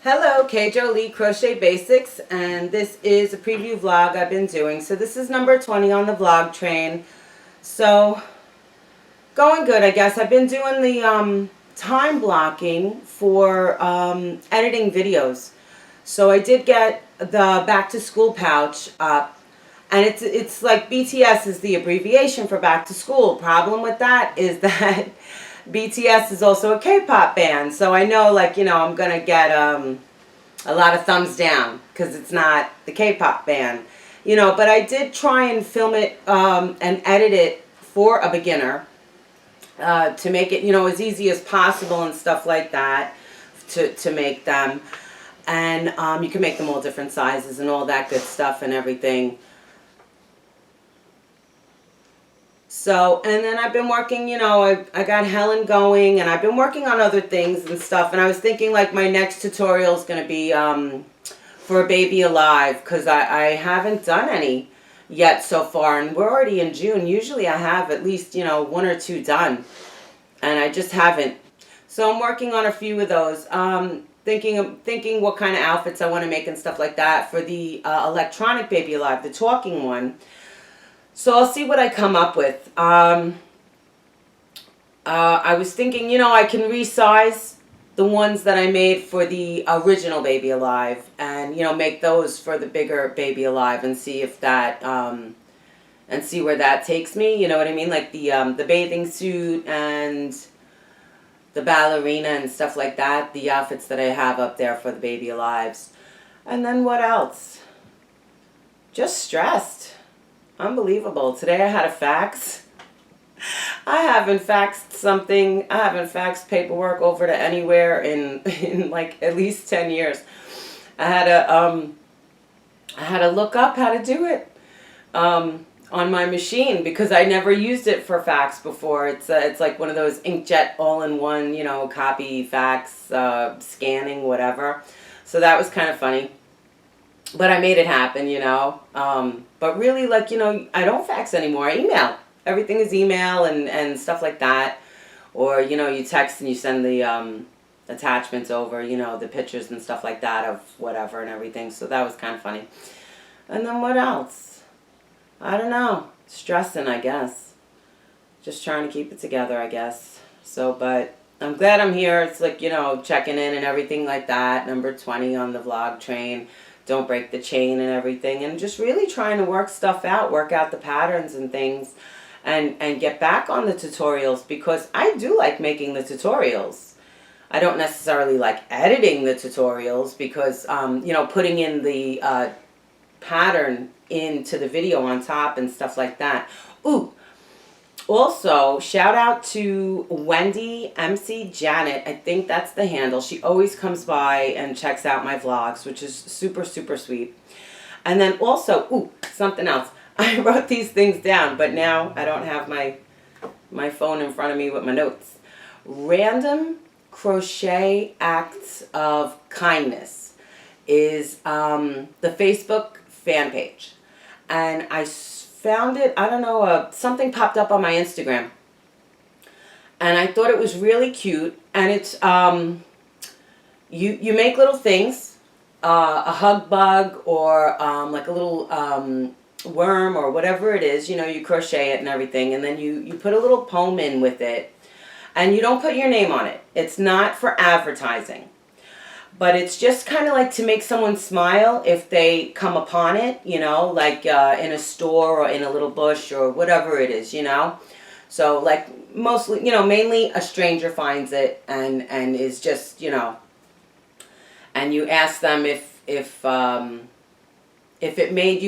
Hello, K. Jolie Crochet Basics, and this is a preview vlog I've been doing. So this is number 20 on the vlog train. So, going good, I guess. I've been doing the time blocking for editing videos. So I did get the back to school pouch up, and it's like BTS is the abbreviation for back to school. Problem with that is that BTS is also a K-pop band, so I know, like, I'm gonna get a lot of thumbs down because it's not the K-pop band, but I did try and film it and edit it for a beginner to make it, as easy as possible and stuff like that to make them. And you can make them all different sizes and all that good stuff and everything. So, and then I've been working, I got Helen going, and I've been working on other things and stuff, and I was thinking, like, my next tutorial is going to be for a baby alive, because I haven't done any yet so far, and we're already in June. Usually I have at least, one or two done, and I just haven't. So I'm working on a few of those, thinking what kind of outfits I want to make and stuff like that for the electronic baby alive, the talking one. So I'll see what I come up with. I was thinking, I can resize the ones that I made for the original Baby Alive, and make those for the bigger Baby Alive, and see if that and see where that takes me. You know what I mean? Like the bathing suit and the ballerina and stuff like that. The outfits that I have up there for the Baby Alives. And then what else? Just stressed. Unbelievable. Today I had a fax. I haven't faxed paperwork over to anywhere in like at least 10 years. I had to look up how to do it on my machine because I never used it for fax before. It's like one of those inkjet all-in-one, copy, fax, scanning, whatever. So that was kind of funny. But I made it happen, but really, like, I don't fax anymore. I email. Everything is email and stuff like that. Or, you text and you send the attachments over, the pictures and stuff like that of whatever and everything. So that was kind of funny. And then what else? I don't know. Stressing, I guess. Just trying to keep it together, I guess. So, but I'm glad I'm here. It's like, checking in and everything like that. Number 20 on the vlog train. Don't break the chain and everything, and just really trying to work stuff out, work out the patterns and things, and get back on the tutorials, because I do like making the tutorials. I don't necessarily like editing the tutorials because, putting in the pattern into the video on top and stuff like that. Ooh, also, shout out to Wendy MC Janet. I think that's the handle. She always comes by and checks out my vlogs, which is super, super sweet. And then also, ooh, something else. I wrote these things down, but now I don't have my phone in front of me with my notes. Random Crochet Acts of Kindness is the Facebook fan page. And I found it, I don't know, something popped up on my Instagram. And I thought it was really cute. And it's, you make little things, a hug bug or like a little worm or whatever it is, you crochet it and everything. And then you put a little poem in with it. And you don't put your name on it. It's not for advertising. But it's just kind of like to make someone smile if they come upon it, like in a store or in a little bush or whatever it is, So like mostly, mainly a stranger finds it and is just, and you ask them if it made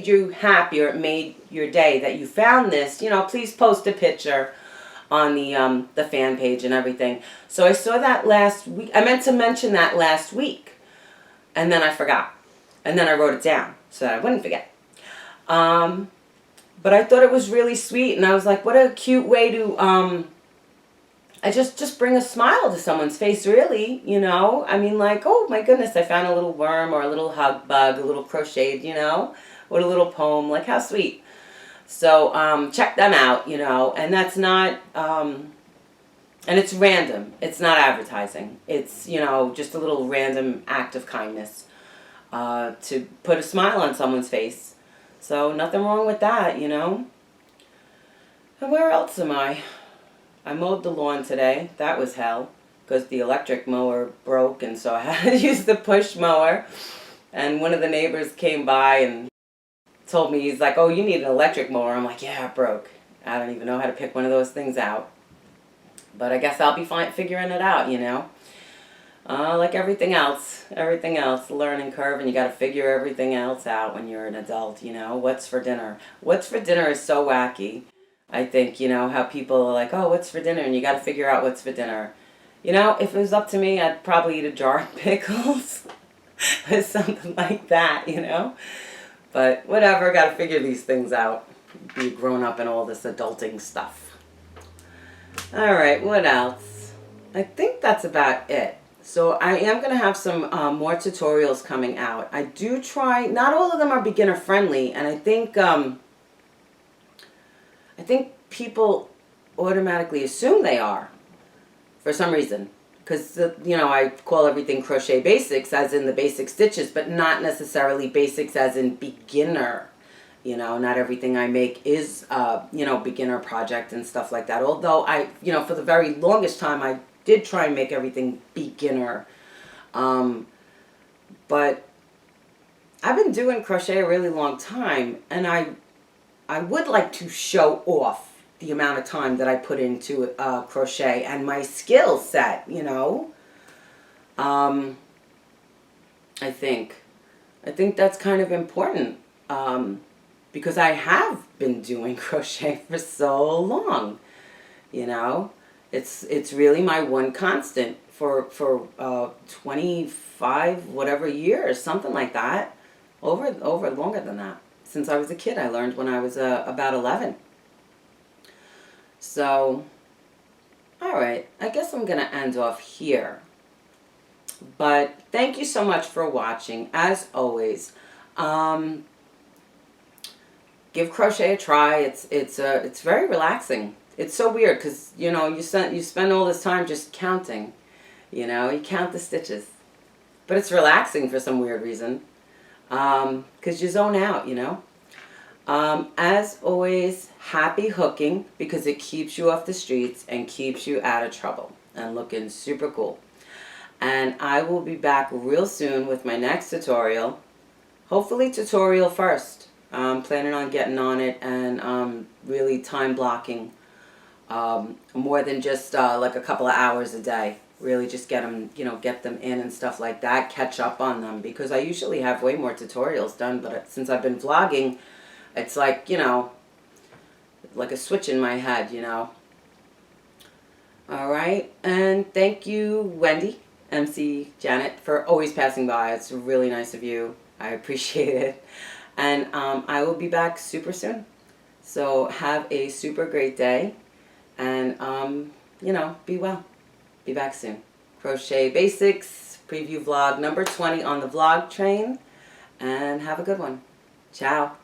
you happy or it made your day that you found this, please post a picture on the fan page and everything. So I saw that last week. I meant to mention that last week, and then I forgot, and then I wrote it down so that I wouldn't forget. But I thought it was really sweet, and I was like, what a cute way to I just bring a smile to someone's face, really, I mean, like, oh my goodness, I found a little worm or a little hug bug, a little crocheted, with a little poem. Like, how sweet. So check them out, and that's not And it's random. It's not advertising. It's, you know, just a little random act of kindness to put a smile on someone's face. So nothing wrong with that, you know. And where else am I? I mowed the lawn today. That was hell because the electric mower broke, and so I had to use the push mower. And one of the neighbors came by and told me, he's like, oh, you need an electric mower. I'm like, yeah, it broke. I don't even know how to pick one of those things out. But I guess I'll be fine figuring it out, you know. Like everything else, learning curve, and you got to figure everything else out when you're an adult, you know. What's for dinner? What's for dinner is so wacky. I think, you know, how people are like, oh, what's for dinner? And you got to figure out what's for dinner. You know, if it was up to me, I'd probably eat a jar of pickles or something like that, you know. But whatever, got to figure these things out. Be grown up in all this adulting stuff. All right, what else? I think that's about it. So I am going to have some more tutorials coming out. I do try, not all of them are beginner friendly, and I think people automatically assume they are for some reason. Because, you know, I call everything crochet basics as in the basic stitches, but not necessarily basics as in beginner. You know, not everything I make is, you know, beginner project and stuff like that. Although you know, for the very longest time, I did try and make everything beginner. But I've been doing crochet a really long time, and I would like to show off the amount of time that I put into crochet and my skill set, you know. I think that's kind of important. Because I have been doing crochet for so long, you know. It's really my one constant for 25 whatever years, something like that. Over longer than that. Since I was a kid, I learned when I was about 11. So, all right, I guess I'm going to end off here. But thank you so much for watching, as always. Give crochet a try. It's very relaxing. It's so weird because, you know, you spend all this time just counting. You know, you count the stitches. But it's relaxing for some weird reason. Because you zone out, you know. As always, happy hooking because it keeps you off the streets and keeps you out of trouble and looking super cool. And I will be back real soon with my next tutorial. Hopefully tutorial first. I'm planning on getting on it and really time blocking more than just like a couple of hours a day. Really just get them, you know, get them in and stuff like that. Catch up on them because I usually have way more tutorials done. But since I've been vlogging, it's like, you know, like a switch in my head, you know. All right. And thank you, Wendy, MC Janet, for always passing by. It's really nice of you. I appreciate it. And I will be back super soon. So have a super great day. And, you know, be well. Be back soon. Crochet Basics Preview Vlog number 20 on the vlog train. And have a good one. Ciao.